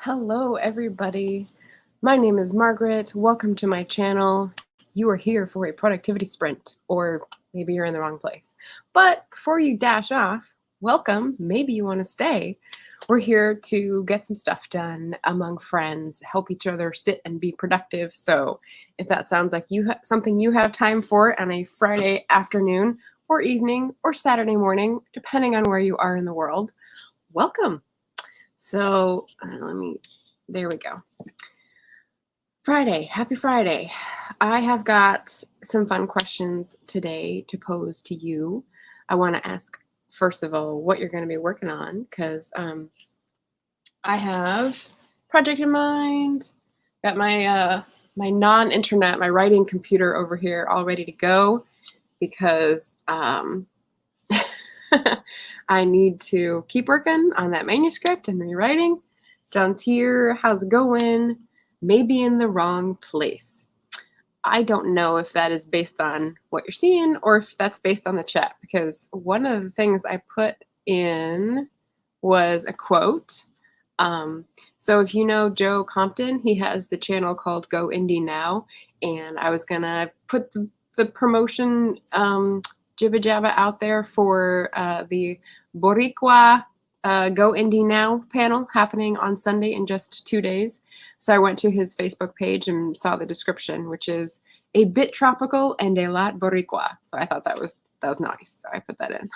Hello, everybody. My name is Margaret. Welcome to my channel. You are here for a productivity sprint, or maybe you're in the wrong place. But before you dash off, welcome. Maybe you want to stay. We're here to get some stuff done among friends, help each other sit and be productive. So if that sounds like something you have time for on a Friday afternoon or evening or Saturday morning, depending on where you are in the world, welcome. So there we go. Friday, happy Friday. I have got some fun questions today to pose to you. I want to ask, first of all, what you're going to be working on, because I have a project in mind. Got my non-internet, my writing computer over here all ready to go, because I need to keep working on that manuscript and rewriting. John's here. How's it going? Maybe in the wrong place. I don't know if that is based on what you're seeing or if that's based on the chat, because one of the things I put in was a quote. So if you know Joe Compton, he has the channel called Go Indie Now, and I was gonna put the promotion jibba jabba out there for the Boricua Go Indie Now panel happening on Sunday in just 2 days. So I went to his Facebook page and saw the description, which is a bit tropical and a lot Boricua. So I thought that was nice. So I put that in.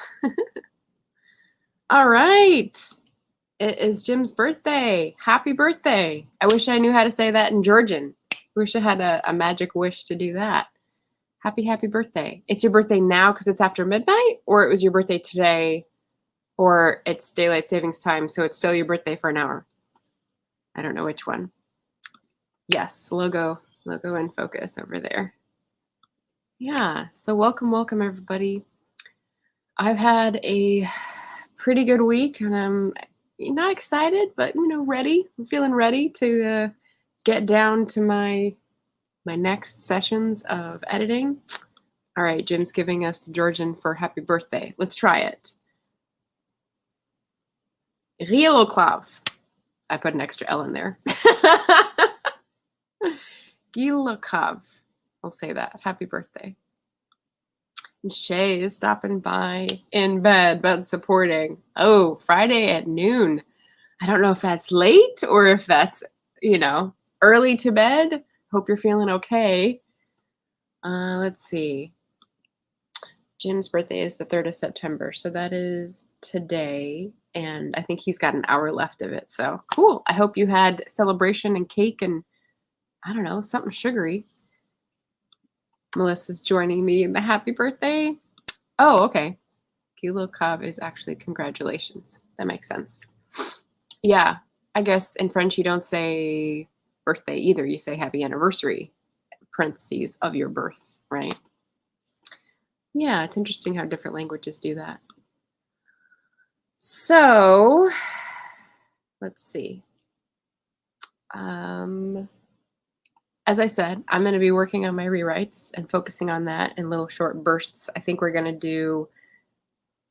All right. It is Jim's birthday. Happy birthday. I wish I knew how to say that in Georgian. Wish I had a magic wish to do that. Happy birthday. It's your birthday now because it's after midnight, or it was your birthday today, or it's daylight savings time, so it's still your birthday for an hour. I don't know which one. Yes, logo in focus over there. Yeah, so welcome everybody. I've had a pretty good week, and I'm not excited, but ready. I'm feeling ready to get down to my next sessions of editing. All right, Jim's giving us the Georgian for happy birthday. Let's try it. Giloklav. I put an extra L in there. Giloklav. I'll say that. Happy birthday. And Shay is stopping by in bed, but supporting. Oh, Friday at noon. I don't know if that's late or if that's, early to bed. Hope you're feeling okay. Let's see. Jim's birthday is the 3rd of September, so that is today, and I think he's got an hour left of it, so cool. I hope you had celebration and cake and, I don't know, something sugary. Melissa's joining me in the happy birthday. Oh, okay. Gilokov is actually congratulations. That makes sense. Yeah, I guess in French you don't say birthday either. You say happy anniversary, parentheses, of your birth, right? Yeah, it's interesting how different languages do that. So, let's see. As I said, I'm going to be working on my rewrites and focusing on that in little short bursts. I think we're going to do,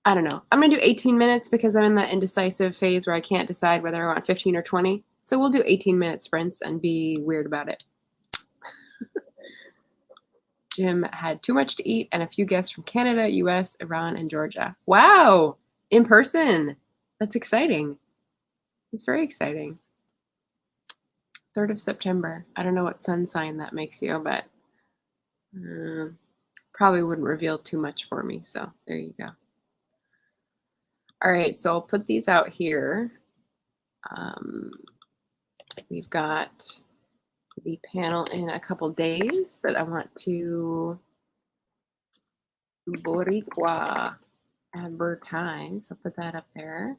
I don't know, I'm going to do 18 minutes because I'm in that indecisive phase where I can't decide whether I want 15 or 20. So we'll do 18-minute sprints and be weird about it. Jim had too much to eat and a few guests from Canada, US, Iran, and Georgia. Wow, in person. That's exciting. It's very exciting. 3rd of September. I don't know what sun sign that makes you, but probably wouldn't reveal too much for me. So there you go. All right, so I'll put these out here. We've got the panel in a couple days that I want to Boricua advertise. I'll put that up there.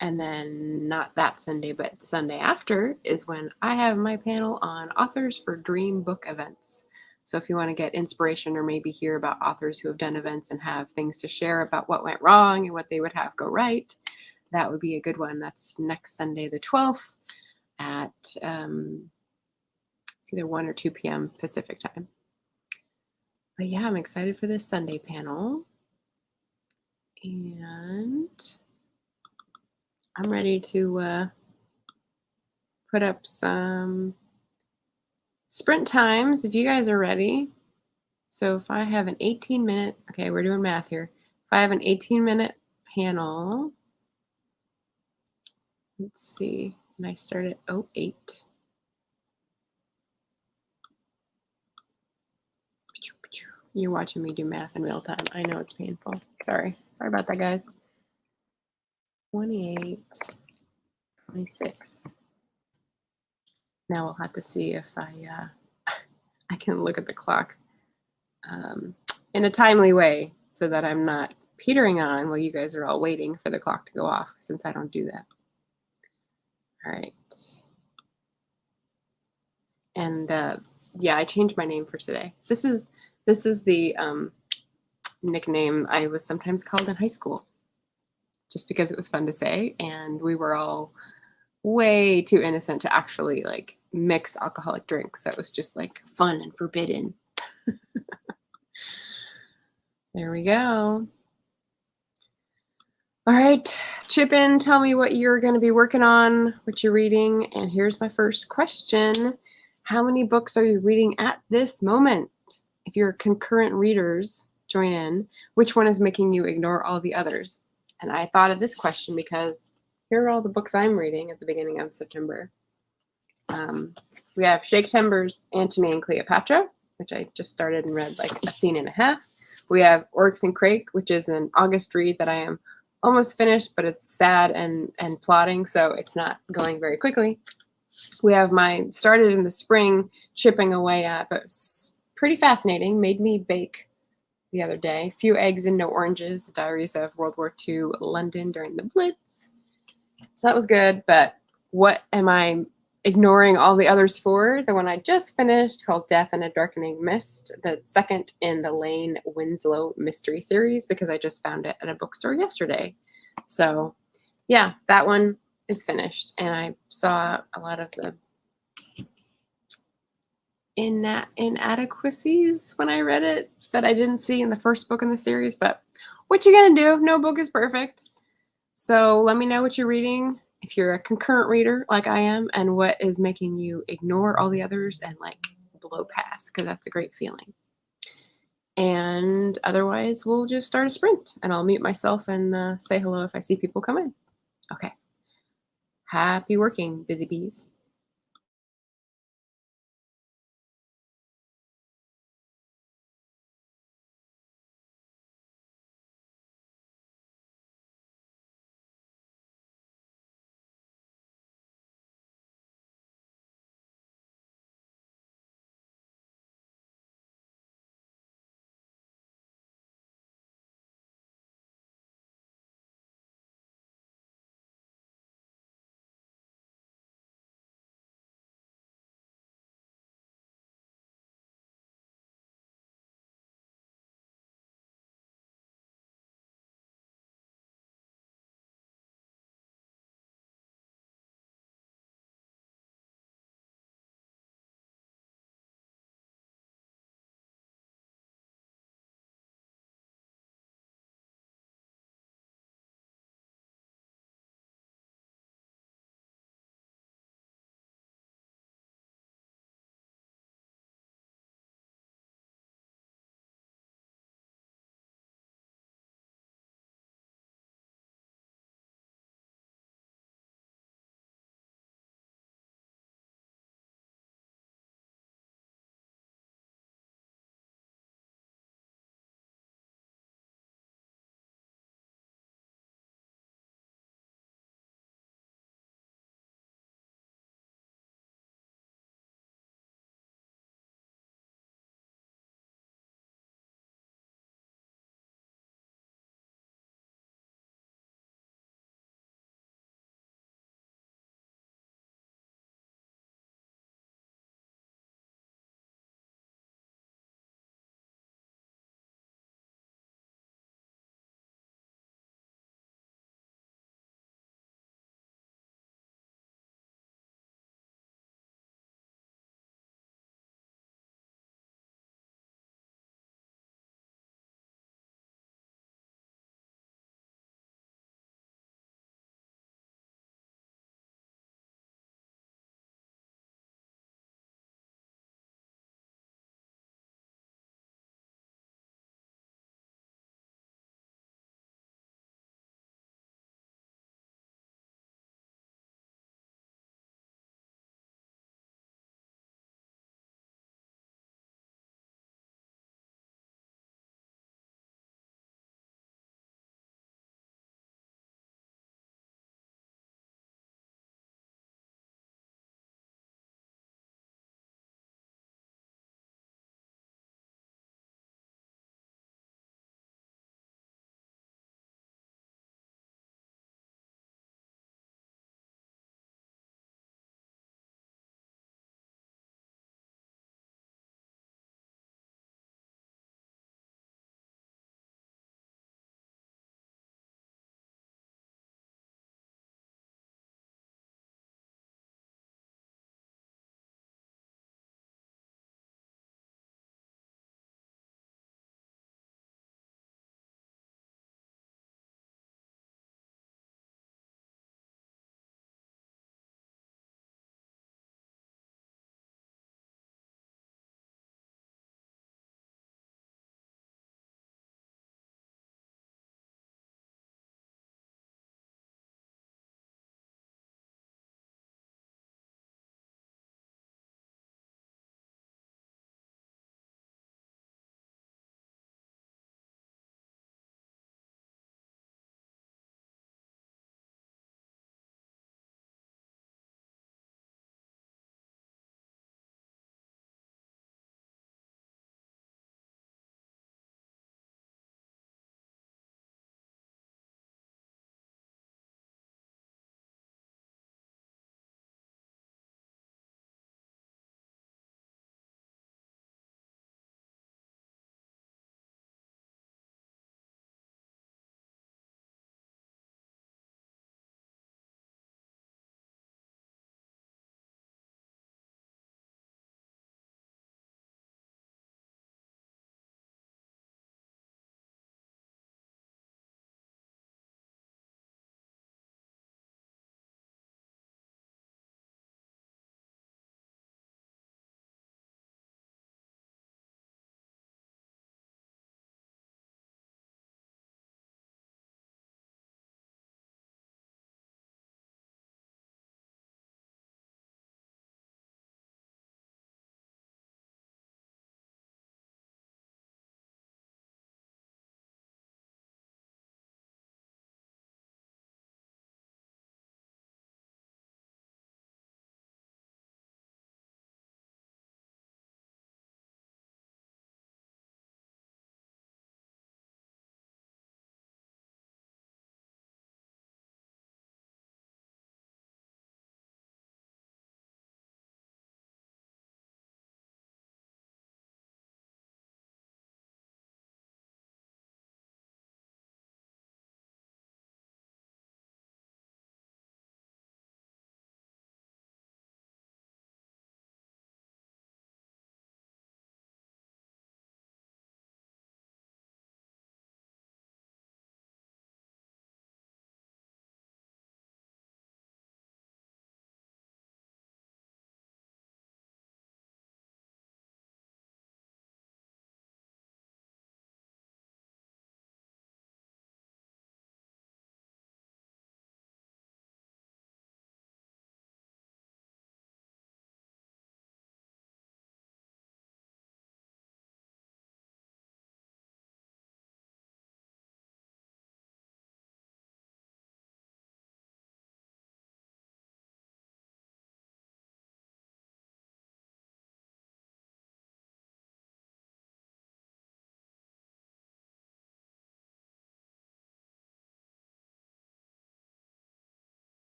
And then not that Sunday, but the Sunday after is when I have my panel on authors for dream book events. So if you want to get inspiration or maybe hear about authors who have done events and have things to share about what went wrong and what they would have go right, that would be a good one. That's next Sunday, the 12th at it's either 1 or 2 p.m. Pacific time. But yeah, I'm excited for this Sunday panel. And I'm ready to put up some sprint times if you guys are ready. So if I have an 18-minute, okay, we're doing math here. If I have an 18-minute panel, let's see, and I start at 08. You're watching me do math in real time. I know it's painful. Sorry about that, guys. 28, 26. Now we'll have to see if I can look at the clock in a timely way so that I'm not petering on while you guys are all waiting for the clock to go off, since I don't do that. All right. And yeah, I changed my name for today. This is the nickname I was sometimes called in high school, just because it was fun to say, and we were all way too innocent to actually like mix alcoholic drinks. So it was just like fun and forbidden. There we go. All right, chip in, tell me what you're going to be working on, what you're reading. And here's my first question. How many books are you reading at this moment? If you're concurrent readers, join in. Which one is making you ignore all the others? And I thought of this question because here are all the books I'm reading at the beginning of September. We have Shake Timber's Antony and Cleopatra, which I just started and read like a scene and a half. We have Oryx and Crake, which is an August read that I am almost finished, but it's sad and plotting, so it's not going very quickly. We have my started in the spring chipping away at, but it's pretty fascinating. Made me bake the other day. Few Eggs and No Oranges, the Diaries of World War II London during the Blitz. So that was good, but what am I ignoring all the others for? The one I just finished called Death in a Darkening Mist, the second in the Lane Winslow mystery series, because I just found it at a bookstore yesterday. So yeah, that one is finished, and I saw a lot of the inadequacies when I read it that I didn't see in the first book in the series, but what you gonna do? No book is perfect. So let me know what you're reading, if you're a concurrent reader like I am, and what is making you ignore all the others and like blow past, because that's a great feeling. And otherwise, we'll just start a sprint, and I'll mute myself and say hello if I see people come in. Okay. Happy working, busy bees.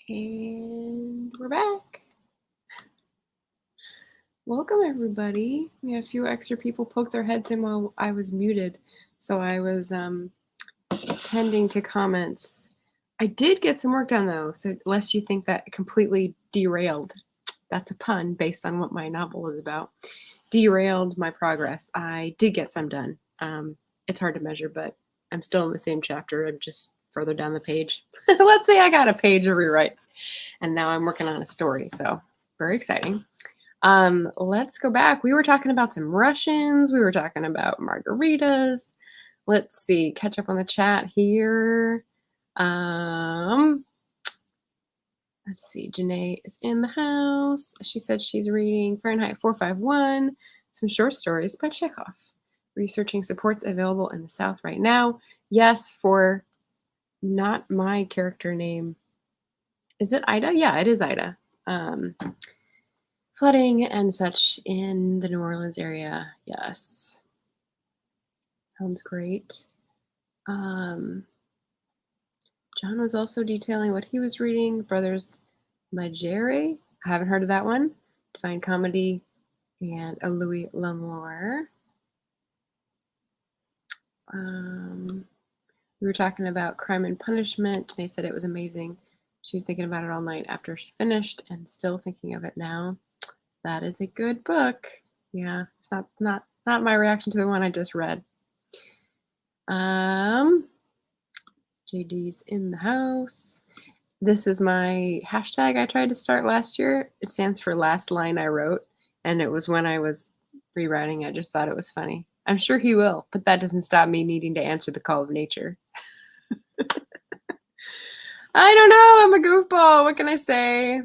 And we're back. Welcome, everybody. We had a few extra people poke their heads in while I was muted, so I was tending to comments. I did get some work done, though, so lest you think that completely derailed. That's a pun based on what my novel is about. Derailed my progress. I did get some done. It's hard to measure, but I'm still in the same chapter. I'm just further down the page. Let's say I got a page of rewrites, and now I'm working on a story, so very exciting. Let's go back. We were talking about some Russians. We were talking about margaritas. Let's see, catch up on the chat here. Let's see, Janae is in the house. She said she's reading Fahrenheit 451, some short stories by Chekhov. Researching supports available in the South right now. Yes, for not my character name. Is it Ida? Yeah, it is Ida. Flooding and such in the New Orleans area. Yes. Sounds great. John was also detailing what he was reading. Brothers Magere. I haven't heard of that one. Divine Comedy and a Louis L'Amour. We were talking about Crime and Punishment. Janae said it was amazing. She was thinking about it all night after she finished and still thinking of it now. That is a good book. Yeah, it's not my reaction to the one I just read. JD's in the house. This is my hashtag I tried to start last year. It stands for last line I wrote, and it was when I was rewriting. I just thought it was funny. I'm sure he will, but that doesn't stop me needing to answer the call of nature. I don't know. I'm a goofball. What can I say?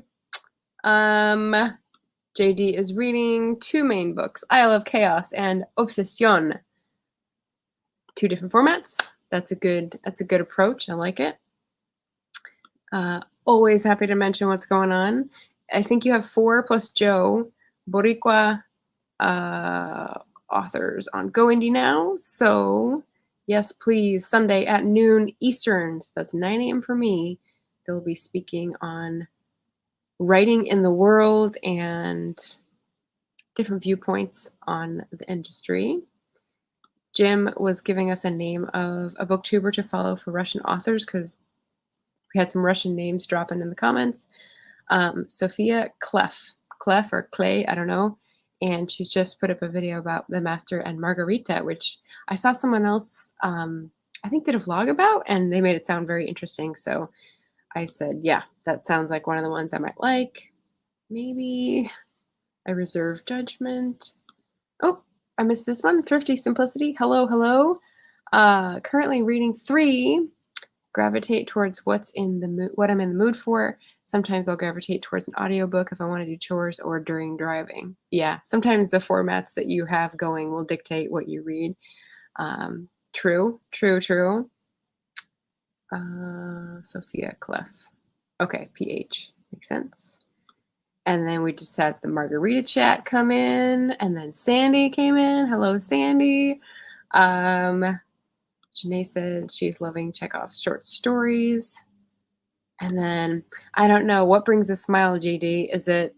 JD is reading two main books, Isle of Chaos and Obsession. Two different formats. That's a good approach. I like it. Always happy to mention what's going on. I think you have 4 plus Joe Boricua authors on Go Indie now. So yes, please, Sunday at noon Eastern. So that's 9 a.m. for me. They'll be speaking on writing in the world and different viewpoints on the industry. Jim was giving us a name of a booktuber to follow for Russian authors because we had some Russian names dropping in the comments. Sophia Clef or Clay, I don't know. And she's just put up a video about The Master and Margarita, which I saw someone else, I think did a vlog about, and they made it sound very interesting. So I said, yeah, that sounds like one of the ones I might like. Maybe I reserve judgment. Oh, I missed this one. Thrifty Simplicity. Hello. Currently reading 3. Gravitate towards what I'm in the mood for. Sometimes I'll gravitate towards an audiobook if I want to do chores or during driving. Yeah, sometimes the formats that you have going will dictate what you read. True. Sophia Clef. Okay, PH. Makes sense. And then we just had the margarita chat come in, and then Sandy came in. Hello, Sandy. Janae said she's loving Chekhov's short stories. And then, I don't know, what brings a smile, JD? Is it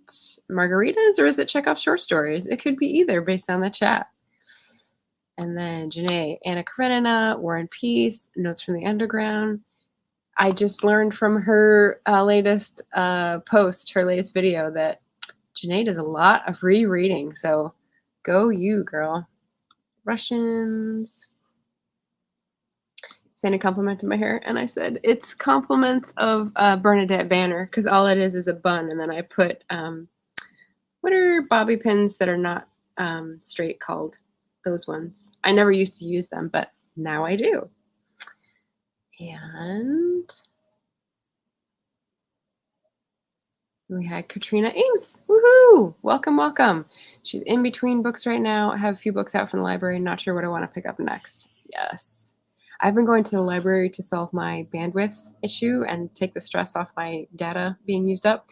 margaritas or is it Chekhov's short stories? It could be either based on the chat. And then Janae, Anna Karenina, War and Peace, Notes from the Underground. I just learned from her latest post, her latest video, that Janae does a lot of rereading. So go you, girl. Russians. Sandy complimented my hair, and I said, it's compliments of Bernadette Banner, because all it is a bun, and then I put, what are bobby pins that are not straight called? Those ones. I never used to use them, but now I do. And we had Katrina Ames. Woohoo! Welcome. She's in between books right now. I have a few books out from the library. Not sure what I want to pick up next. Yes. I've been going to the library to solve my bandwidth issue and take the stress off my data being used up.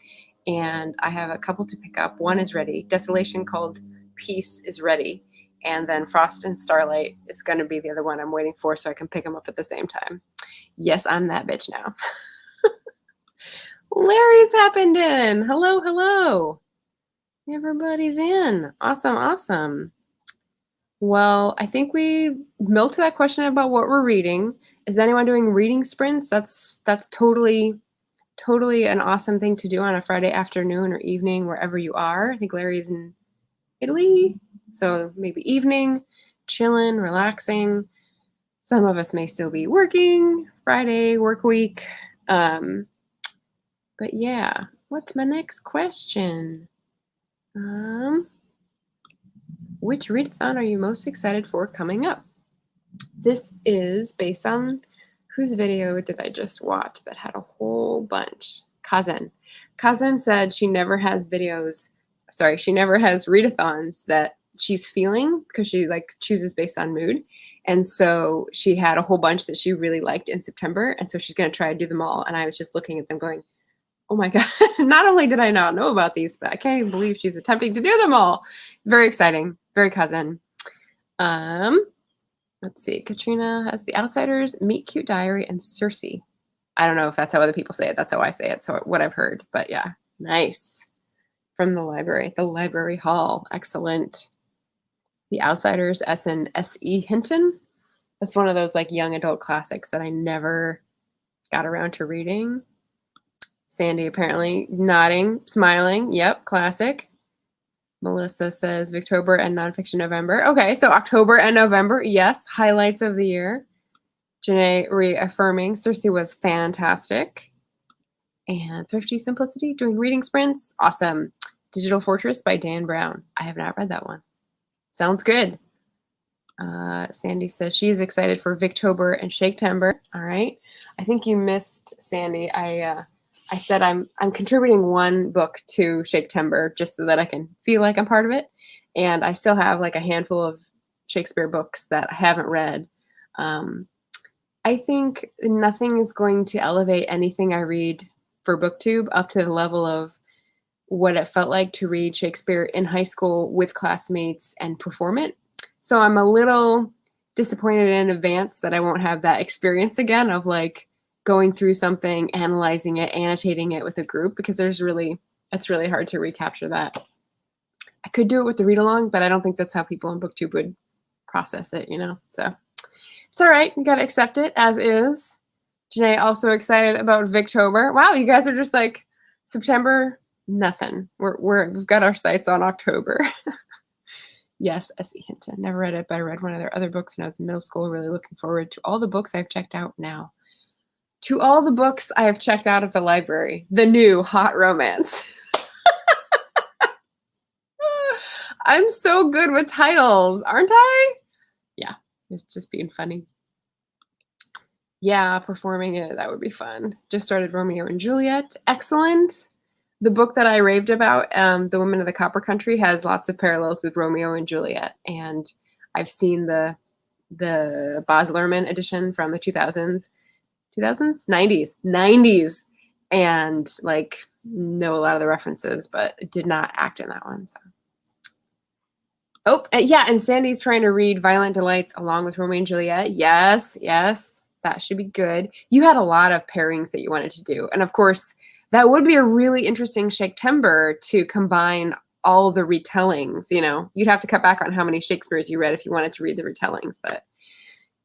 And I have a couple to pick up. One is ready. Desolation called Peace is ready. And then Frost and Starlight is going to be the other one I'm waiting for so I can pick them up at the same time. Yes, I'm that bitch now. Larry's happened in. Hello, hello. Everybody's in. Awesome, awesome. Well, I think we milked that question about what we're reading. Is anyone doing reading sprints? That's totally an awesome thing to do on a Friday afternoon or evening, wherever you are. I think Larry's in Italy, so maybe evening, chilling, relaxing. Some of us may still be working, Friday, work week. But yeah, what's my next question? Which readathon are you most excited for coming up? This is based on whose video did I just watch that had a whole bunch? Kazan. Kazan said she never has she never has readathons that she's feeling because she like chooses based on mood. And so she had a whole bunch that she really liked in September. And so she's going to try to do them all. And I was just looking at them going, oh my God, not only did I not know about these, but I can't even believe she's attempting to do them all. Very exciting. Very Kazan. Let's see. Katrina has The Outsiders, Meet Cute Diary, and Circe. I don't know if that's how other people say it. That's how I say it. So what I've heard. But yeah, nice. From the library hall. Excellent. The Outsiders, S.E. Hinton. That's one of those like young adult classics that I never got around to reading. Sandy apparently nodding, smiling. Yep, classic. Melissa says Victober and nonfiction November. Okay, so October and November. Yes, highlights of the year. Janae reaffirming Circe was fantastic. And Thrifty Simplicity doing reading sprints. Awesome. Digital Fortress by Dan Brown. I have not read that one. Sounds good. Sandy says she is excited for Victober and Shaketember. All right. I think you missed, Sandy. I said I'm contributing one book to Shaketember just so that I can feel like I'm part of it. And I still have like a handful of Shakespeare books that I haven't read. I think nothing is going to elevate anything I read for BookTube up to the level of what it felt like to read Shakespeare in high school with classmates and perform it. So I'm a little disappointed in advance that I won't have that experience again of like going through something, analyzing it, annotating it with a group, because it's really hard to recapture that. I could do it with the read along, but I don't think that's how people on BookTube would process it, So it's all right. You got to accept it as is. Janae also excited about Victober. Wow, you guys are just like September, nothing. We've got our sights on October. Yes, S.E. Hinton. Never read it, but I read one of their other books when I was in middle school. Really looking forward to all the books I've checked out now. To all the books I have checked out of the library. The new hot romance. I'm so good with titles, aren't I? Yeah, it's just being funny. Yeah, performing it, that would be fun. Just started Romeo and Juliet. Excellent. The book that I raved about, The Women of the Copper Country, has lots of parallels with Romeo and Juliet. And I've seen the Baz Luhrmann edition from the 2000s. 90s. And like know a lot of the references, but did not act in that one. So. Oh, yeah, and Sandy's trying to read Violent Delights along with Romeo and Juliet. Yes, that should be good. You had a lot of pairings that you wanted to do. And of course, that would be a really interesting Shaketember to combine all the retellings. You'd have to cut back on how many Shakespeares you read if you wanted to read the retellings, but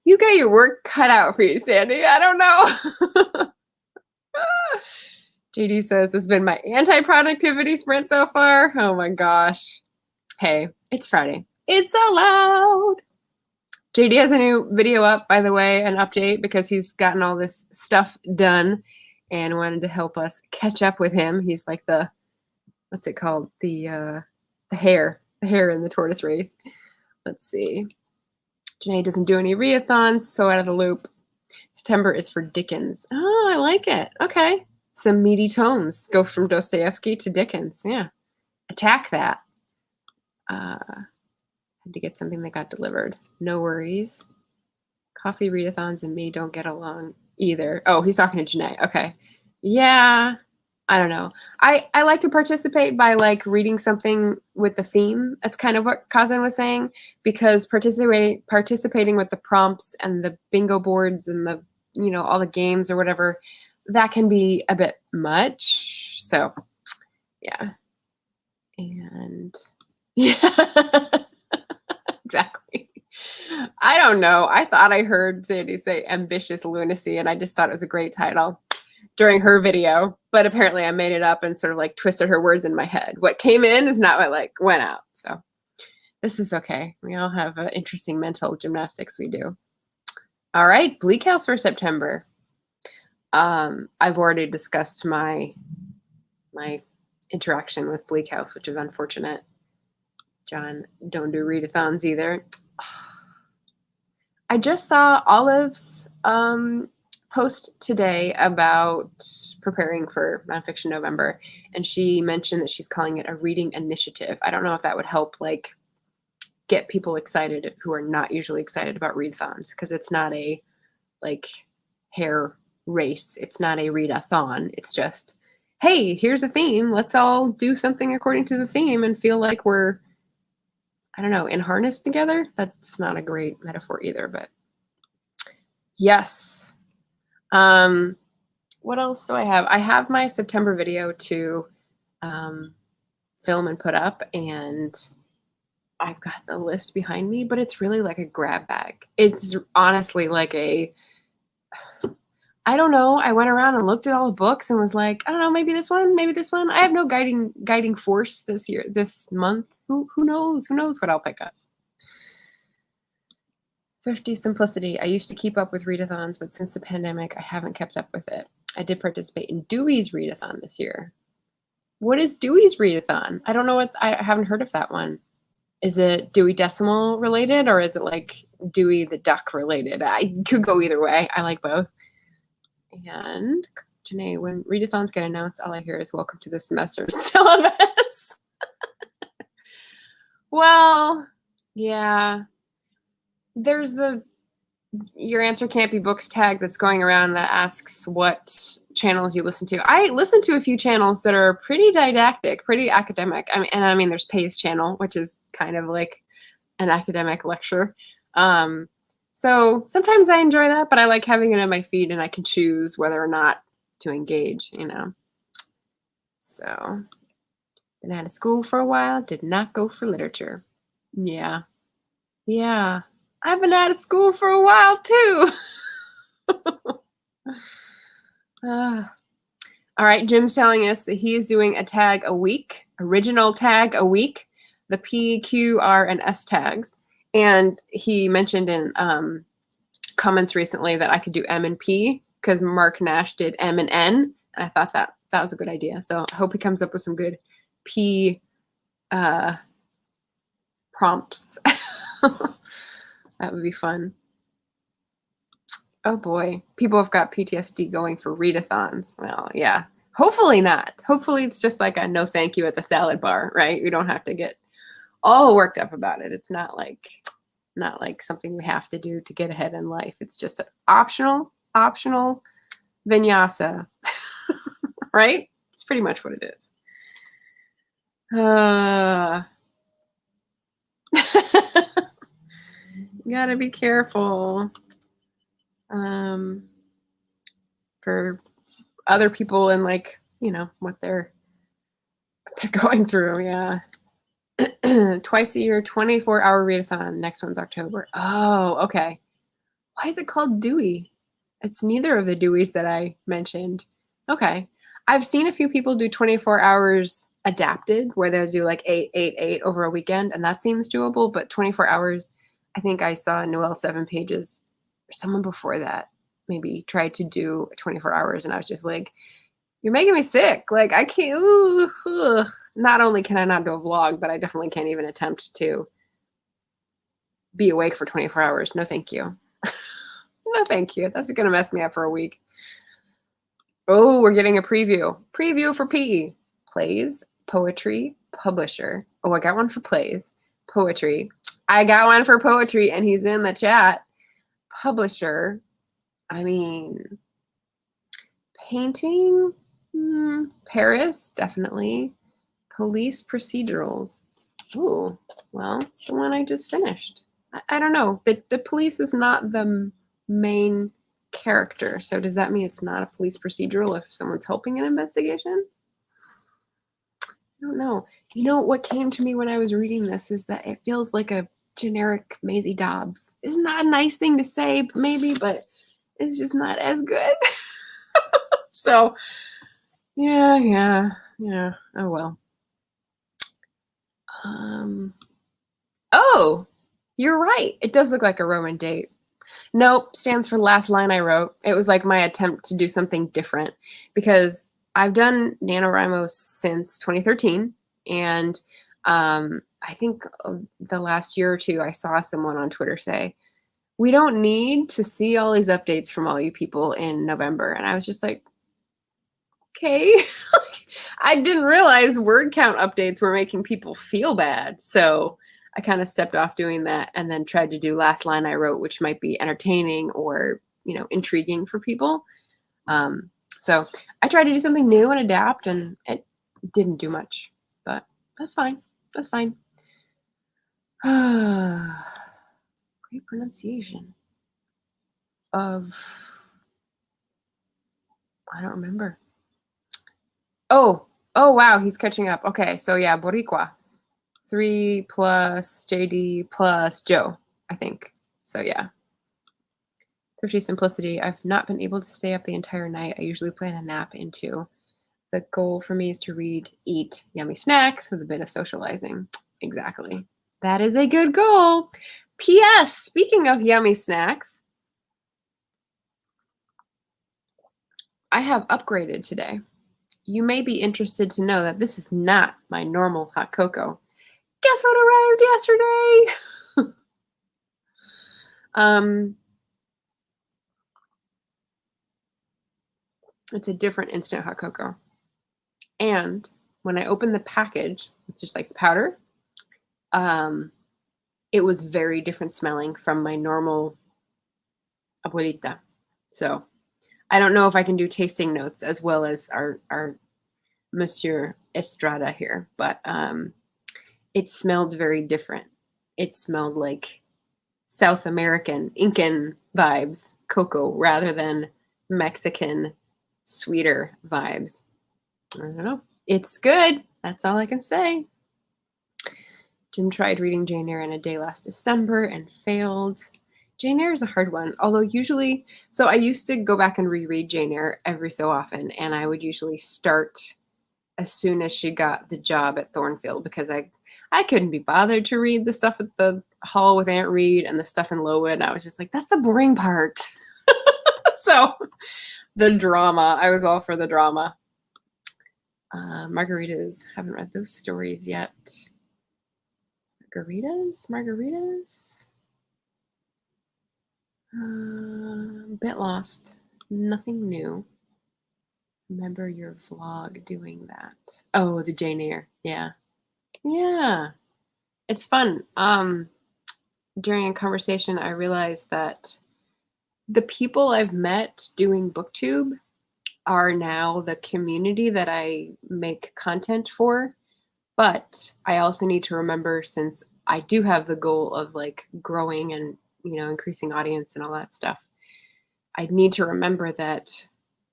you got your work cut out for you, Sandy. I don't know. JD says, this has been my anti-productivity sprint so far. Oh my gosh. Hey, it's Friday. It's allowed. JD has a new video up, by the way, an update, because he's gotten all this stuff done and wanted to help us catch up with him. He's like the, what's it called? The hare in the tortoise race. Let's see. Janae doesn't do any readathons, so out of the loop. September is for Dickens. Oh, I like it. Okay. Some meaty tomes. Go from Dostoevsky to Dickens. Yeah. Attack that. Had to get something that got delivered. No worries. Coffee readathons and me don't get along either. Oh, he's talking to Janae. Okay. Yeah. I don't know. I like to participate by like reading something with the theme. That's kind of what Kazan was saying, because participating with the prompts and the bingo boards and the, all the games or whatever, that can be a bit much. So yeah. And yeah, exactly. I don't know. I thought I heard Sandy say ambitious lunacy, and I just thought it was a great title during her video, but apparently I made it up and sort of like twisted her words in my head. What came in is not what like went out. So this is okay. We all have interesting mental gymnastics we do. All right, Bleak House for September. I've already discussed my interaction with Bleak House, which is unfortunate. John, don't do readathons either. I just saw Olive's post today about preparing for Nonfiction November, and she mentioned that she's calling it a reading initiative. I don't know if that would help like get people excited who are not usually excited about readathons, because it's not a like hair race. It's not a readathon. It's just, hey, here's a theme. Let's all do something according to the theme and feel like we're, I don't know, in harness together. That's not a great metaphor either, but yes. What else do I have? I have my September video to film and put up, and I've got the list behind me, but it's really like a grab bag. It's honestly like a, I don't know. I went around and looked at all the books and was like, I don't know, maybe this one, maybe this one. I have no guiding force this month. Who knows? Who knows what I'll pick up? Thrifty Simplicity. I used to keep up with readathons, but since the pandemic, I haven't kept up with it. I did participate in Dewey's readathon this year. What is Dewey's readathon? I don't know what, I haven't heard of that one. Is it Dewey Decimal related, or is it like Dewey the Duck related? I could go either way. I like both. And Janae, when readathons get announced, all I hear is welcome to the semester's syllabus. Well, yeah. There's the Your Answer Can't Be Books tag that's going around that asks what channels you listen to. I listen to a few channels that are pretty didactic, pretty academic. I mean, there's Pay's channel, which is kind of like an academic lecture. So sometimes I enjoy that, but I like having it in my feed and I can choose whether or not to engage, you know. So, been out of school for a while, did not go for literature. Yeah. Yeah. I've been out of school for a while too. All right, Jim's telling us that he is doing a tag a week, original tag a week, the P, Q, R, and S tags. And he mentioned in comments recently that I could do M and P because Mark Nash did M and N. And I thought that was a good idea. So I hope he comes up with some good P prompts. That would be fun. Oh boy, people have got PTSD going for readathons. Well, yeah, hopefully not. Hopefully it's just like a no thank you at the salad bar, right? We don't have to get all worked up about it. It's not like something we have to do to get ahead in life. It's just an optional vinyasa, right? It's pretty much what it is. You gotta be careful for other people and like, you know, what they're going through. Yeah. Twice a year, 24-hour readathon. Next one's October. Oh, okay. Why is it called Dewey? It's neither of the Deweys that I mentioned. Okay. I've seen a few people do 24 hours adapted where they'll do like 8 over a weekend, and that seems doable, but 24 hours, I think I saw Noelle 7 Pages or someone before that maybe tried to do 24 hours, and I was just like, you're making me sick. Like I can't, ugh. Not only can I not do a vlog, but I definitely can't even attempt to be awake for 24 hours. No, thank you. No, thank you. That's going to mess me up for a week. Oh, we're getting a preview. Preview for P. Plays, poetry, publisher. Oh, I got one for plays. Poetry. I got one for poetry, and he's in the chat. Publisher. I mean, painting. Paris, definitely. Police procedurals. Oh, well, the one I just finished. I don't know. The police is not the main character. So does that mean it's not a police procedural if someone's helping an investigation? I don't know. You know, what came to me when I was reading this is that it feels like a generic Maisie Dobbs. It's not a nice thing to say, maybe, but it's just not as good. So, yeah. Oh, well. Oh, you're right. It does look like a Roman date. Nope, stands for last line I wrote. It was like my attempt to do something different because I've done NaNoWriMo since 2013. And I think the last year or two, I saw someone on Twitter say, we don't need to see all these updates from all you people in November. And I was just like, okay. I didn't realize word count updates were making people feel bad. So I kind of stepped off doing that and then tried to do last line I wrote, which might be entertaining or, intriguing for people. So I tried to do something new and adapt, and it didn't do much, but that's fine. That's fine. Great pronunciation of, I don't remember. Oh, wow, he's catching up. Okay, so yeah, Boricua. 3 plus JD plus Joe, I think. So yeah. Thrifty simplicity. I've not been able to stay up the entire night. I usually plan a nap into. The goal for me is to read, eat yummy snacks with a bit of socializing. Exactly. That is a good goal. P.S. Speaking of yummy snacks, I have upgraded today. You may be interested to know that this is not my normal hot cocoa. Guess what arrived yesterday? It's a different instant hot cocoa. And when I opened the package, it's just like the powder, it was very different smelling from my normal abuelita. So I don't know if I can do tasting notes as well as our Monsieur Estrada here, but it smelled very different. It smelled like South American, Incan vibes, cocoa, rather than Mexican, sweeter vibes. I don't know. It's good. That's all I can say. Jim tried reading Jane Eyre in a day last December and failed. Jane Eyre is a hard one, although usually, so I used to go back and reread Jane Eyre every so often, and I would usually start as soon as she got the job at Thornfield because I couldn't be bothered to read the stuff at the hall with Aunt Reed and the stuff in Lowood. I was just like, that's the boring part. So the drama, I was all for the drama. Margaritas, haven't read those stories yet. Margaritas? Bit lost. Nothing new. Remember your vlog doing that. Oh, the Jane Eyre. Yeah. It's fun. During a conversation, I realized that the people I've met doing BookTube are now the community that I make content for. But I also need to remember, since I do have the goal of like growing and, increasing audience and all that stuff, I need to remember that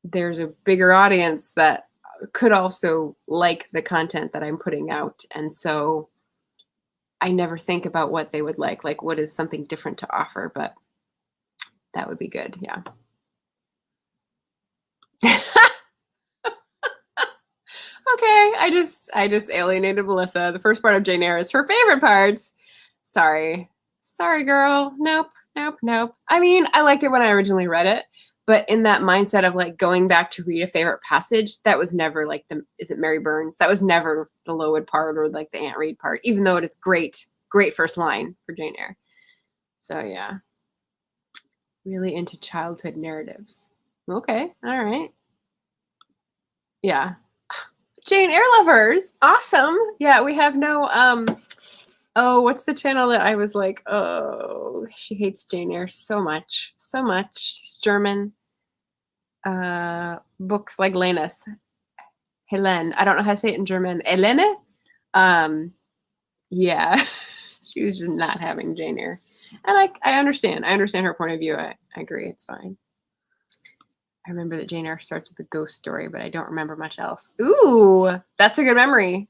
there's a bigger audience that could also like the content that I'm putting out. And so I never think about what they would like what is something different to offer, but that would be good. Yeah. Okay, I just alienated Melissa. The first part of Jane Eyre is her favorite parts. Sorry, girl. Nope. I mean, I liked it when I originally read it, but in that mindset of like going back to read a favorite passage, that was never like is it Mary Burns? That was never the Lowood part or like the Aunt Reed part, even though it is great first line for Jane Eyre. So yeah, really into childhood narratives. Okay, all right. Yeah. Jane Eyre lovers. Awesome. Yeah, we have no what's the channel that I was like, oh, she hates Jane Eyre so much. She's German. Books like Lenus. Helene. I don't know how to say it in German. Helene? Yeah. She was just not having Jane Eyre. And I understand. I understand her point of view. I agree. It's fine. I remember that Jane Eyre starts with a ghost story, but I don't remember much else. Ooh, that's a good memory.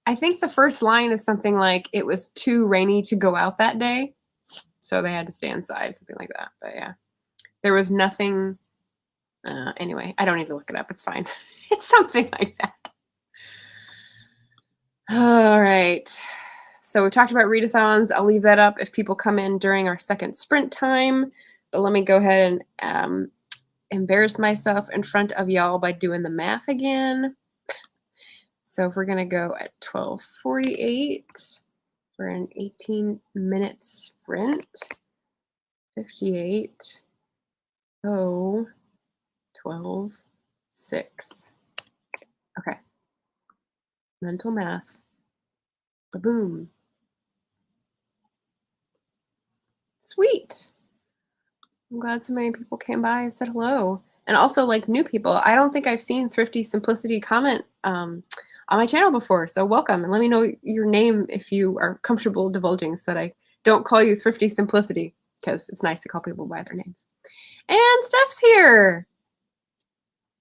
I think the first line is something like, it was too rainy to go out that day, so they had to stay inside, something like that. But yeah, there was nothing. Anyway, I don't need to look it up. It's fine. It's something like that. All right. So we talked about readathons. I'll leave that up if people come in during our second sprint time. But let me go ahead and embarrass myself in front of y'all by doing the math again. So if we're going to go at 12:48 for an 18-minute sprint, 58, 0, 12, 6. Okay. Mental math. Ba-boom. Sweet. I'm glad so many people came by and said hello. And also, like, new people. I don't think I've seen Thrifty Simplicity comment on my channel before. So welcome, and let me know your name if you are comfortable divulging, so that I don't call you Thrifty Simplicity, because it's nice to call people by their names. And Steph's here.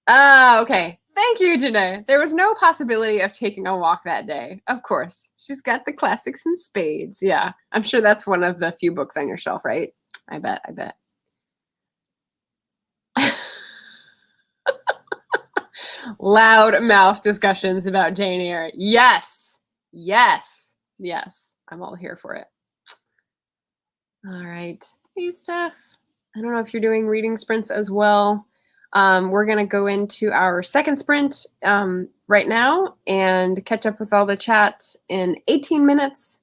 Okay. Thank you, Janae. There was no possibility of taking a walk that day. Of course. She's got the classics in spades. Yeah. I'm sure that's one of the few books on your shelf, right? I bet. Loud mouth discussions about Jane Eyre. Yes. I'm all here for it. All right. Hey, Steph. I don't know if you're doing reading sprints as well. We're going to go into our second sprint right now and catch up with all the chat in 18 minutes.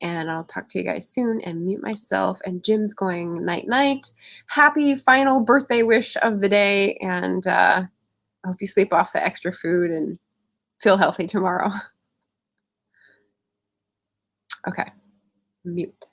And I'll talk to you guys soon and mute myself. And Jim's going night-night. Happy final birthday wish of the day. And I hope you sleep off the extra food and feel healthy tomorrow. Okay, mute.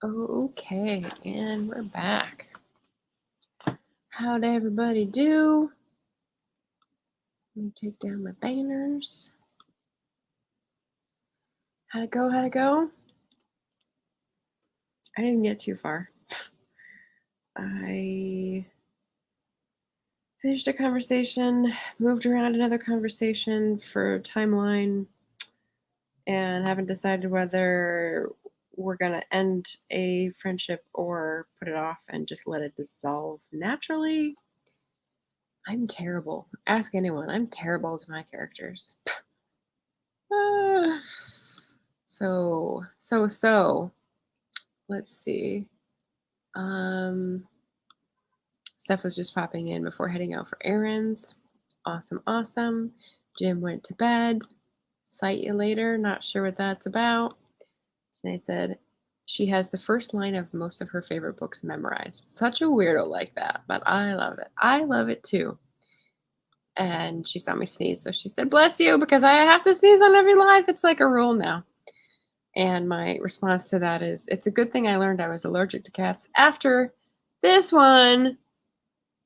Okay, and we're back. How'd everybody do? Let me take down my banners. How'd it go? How'd it go? I didn't get too far. I finished a conversation, moved around another conversation for timeline, and haven't decided whether we're going to end a friendship or put it off and just let it dissolve naturally. I'm terrible. Ask anyone. I'm terrible to my characters. So. Let's see. Steph was just popping in before heading out for errands. Awesome. Jim went to bed. Sight you later. Not sure what that's about. And I said, she has the first line of most of her favorite books memorized. Such a weirdo like that, but I love it. I love it too. And she saw me sneeze, so she said, bless you, because I have to sneeze on every live. It's like a rule now. And my response to that is, it's a good thing I learned I was allergic to cats after this one.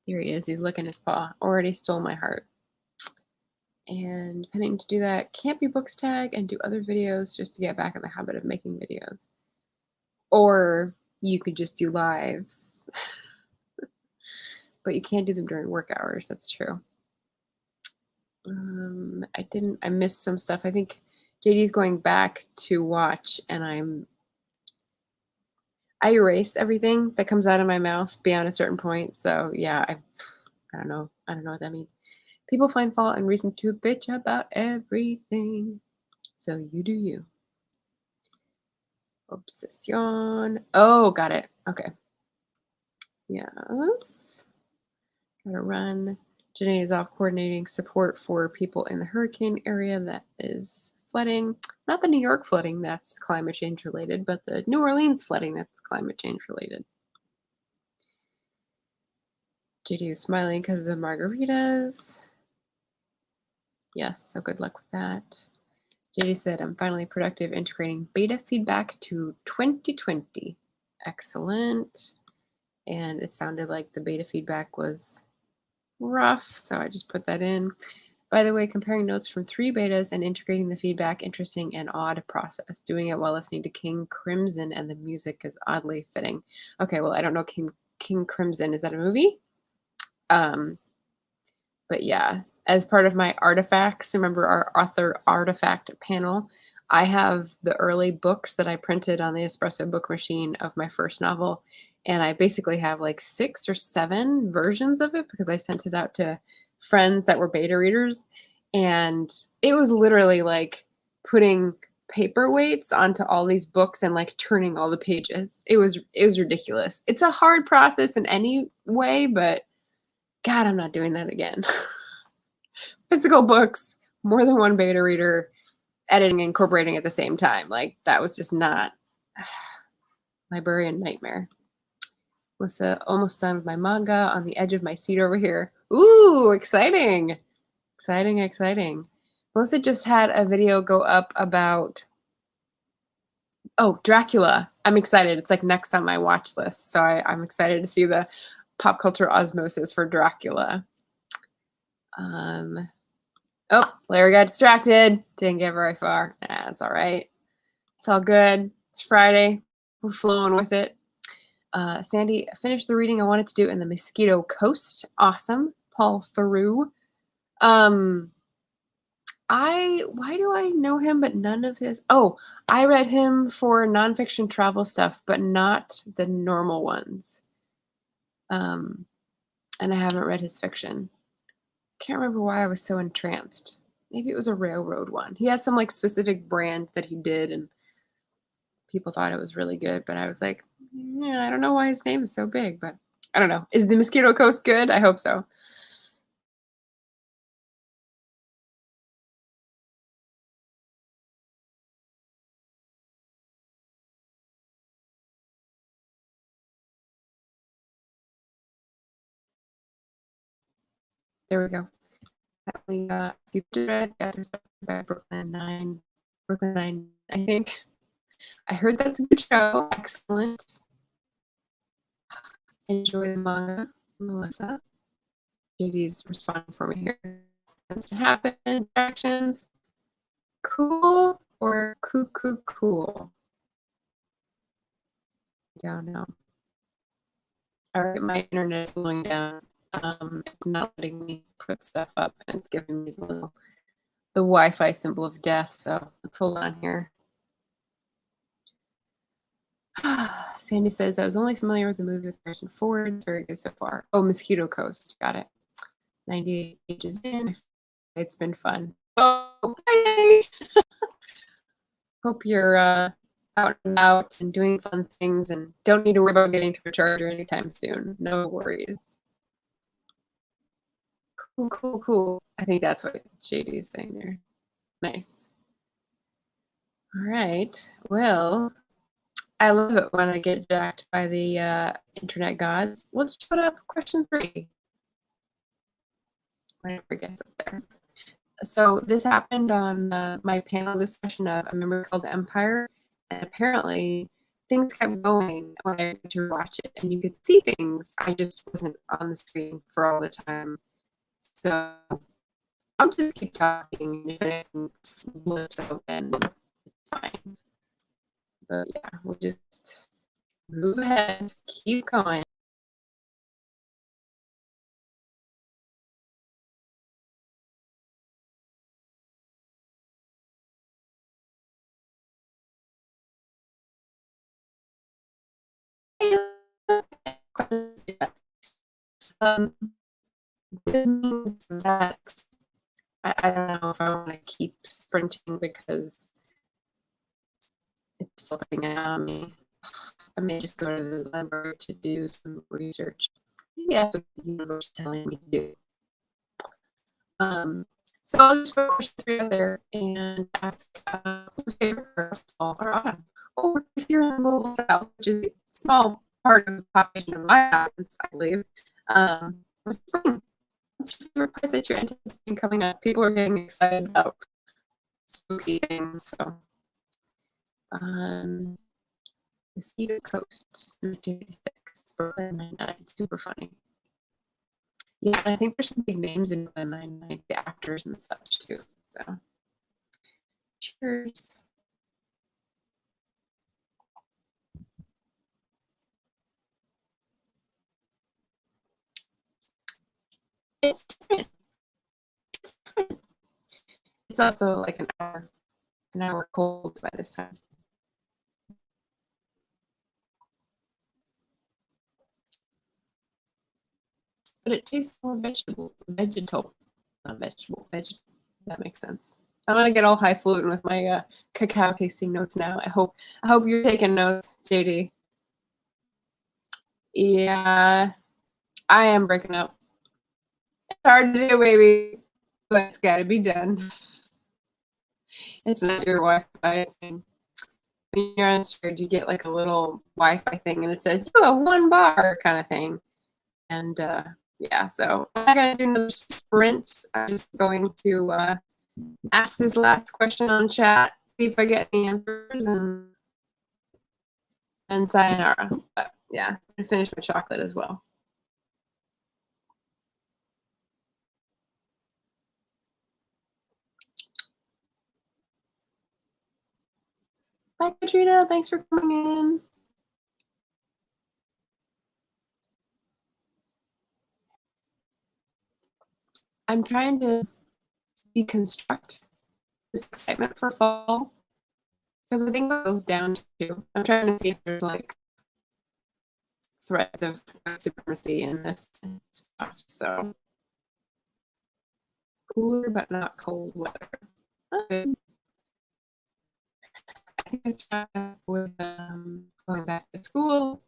Here he is. He's licking his paw. Already stole my heart. And planning to do that can't be books tag and do other videos just to get back in the habit of making videos. Or you could just do lives. But you can't do them during work hours. That's true. I missed some stuff. I think JD's going back to watch, and I erase everything that comes out of my mouth beyond a certain point. So yeah, I don't know what that means. People find fault and reason to bitch about everything. So you do you. Obsession. Oh, got it. Okay. Yes. Gotta run. Janae is off coordinating support for people in the hurricane area that is flooding. Not the New York flooding that's climate change related, but the New Orleans flooding that's climate change related. JD is smiling because of the margaritas. Yes, so good luck with that. JD said, I'm finally productive integrating beta feedback to 2020. Excellent. And it sounded like the beta feedback was rough, so I just put that in. By the way, comparing notes from 3 betas and integrating the feedback, interesting and odd process. Doing it while listening to King Crimson and the music is oddly fitting. Okay, well, I don't know King Crimson. Is that a movie? But yeah, as part of my artifacts, remember our author artifact panel, I have the early books that I printed on the espresso book machine of my first novel. And I basically have like 6 or 7 versions of it because I sent it out to friends that were beta readers. And it was literally like putting paperweights onto all these books and like turning all the pages. It was ridiculous. It's a hard process in any way, but God, I'm not doing that again. Physical books, more than one beta reader, editing and incorporating at the same time. Like, that was just not librarian nightmare. Melissa, almost done with my manga, on the edge of my seat over here. Ooh, exciting. Exciting. Melissa just had a video go up about, Dracula. I'm excited. It's like next on my watch list. So I'm excited to see the pop culture osmosis for Dracula. Larry got distracted. Didn't get very far. It's all right. It's all good. It's Friday. We're flowing with it. Sandy finished the reading I wanted to do in the Mosquito Coast. Awesome. Paul Theroux. Why do I know him, but none of his? I read him for nonfiction travel stuff, but not the normal ones. And I haven't read his fiction. Can't remember why I was so entranced. Maybe it was a railroad one. He has some like specific brand that he did, and people thought it was really good, but I was like, yeah, I don't know why his name is so big, but I don't know. Is the Mosquito Coast good? I hope so. There we go. We got Future Red, got by Brooklyn Nine, I think. I heard that's a good show. Excellent. Enjoy the manga, Melissa. JD's responding for me here. What's to happen? Interactions. Cool or cool? I don't know. All right, my internet is slowing down. It's not letting me put stuff up, and it's giving me the Wi-Fi symbol of death. So let's hold on here. Sandy says, I was only familiar with the movie with Harrison Ford. Very good so far. Oh, Mosquito Coast. Got it. 98 pages in. It's been fun. Oh, hey! Hope you're out and about and doing fun things and don't need to worry about getting to a charger anytime soon. No worries. Cool. I think that's what JD is saying there. Nice. All right. Well, I love it when I get jacked by the internet gods. Let's put up question 3. Whenever it gets up there. So this happened on my panel discussion of a memory called Empire, and apparently things kept going when I went to watch it, and you could see things. I just wasn't on the screen for all the time. So I'll just keep talking. If anything flips out, then it's fine. But yeah, we'll just move ahead, keep going. This means that I don't know if I want to keep sprinting because it's flipping out on me. I may just go to the library to do some research. Maybe that's what the universe is telling me to do. So I'll just put question 3 out there and ask who's favorite part of fall or autumn. Or if you're in the global south, which is a small part of the population of my audience, I believe, spring. What's your favorite part that you're anticipating coming up? People are getting excited about spooky things. So, Mosquito Coast, 1986, Brooklyn Nine-Nine, super funny. Yeah, and I think there's some big names in Brooklyn Nine-Nine, the actors and such too. So, cheers. It's different. It's different. It's also like an hour cold by this time. But it tastes more vegetable. Not vegetable. That makes sense. I'm gonna get all highfalutin with my cacao tasting notes now. I hope you're taking notes, JD. Yeah, I am breaking up. It's hard to do, baby, but it's gotta be done. It's not your Wi-Fi. It's when you're on Discord, you get like a little Wi-Fi thing, and it says you have 1 bar kind of thing. And yeah, so I'm not gonna do another sprint. I'm just going to ask this last question on chat, see if I get any answers, and sayonara. But yeah, I'm gonna finish my chocolate as well. Bye, Katrina. Thanks for coming in. I'm trying to deconstruct this excitement for fall because I think it goes down to I'm trying to see if there's like threads of supremacy in this stuff. So cooler but not cold weather. Okay. I think it's with going back to school,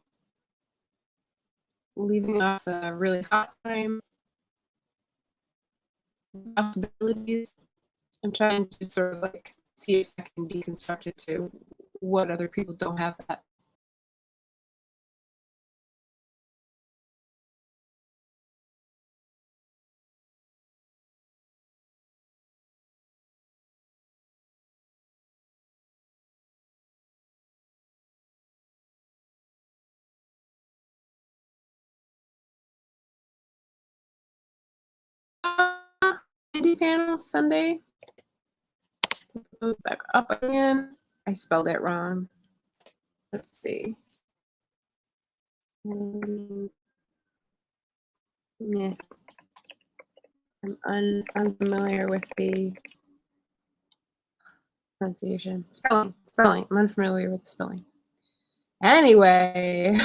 leaving off the really hot time, possibilities. I'm trying to sort of like see if I can deconstruct it to what other people don't have that. indie panel Sunday. Put those back up again. I spelled it wrong. Let's see. Yeah. I'm unfamiliar with the pronunciation. Spelling. I'm unfamiliar with the spelling. Anyway.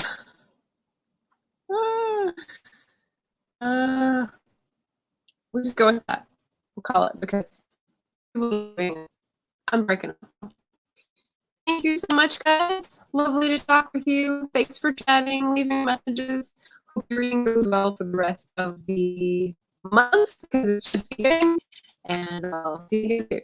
We'll just go with that. We'll call it because I'm breaking up. Thank you so much, guys. Lovely to talk with you. Thanks for chatting, leaving messages. Hope your reading goes well for the rest of the month because it's just beginning. And I'll see you soon.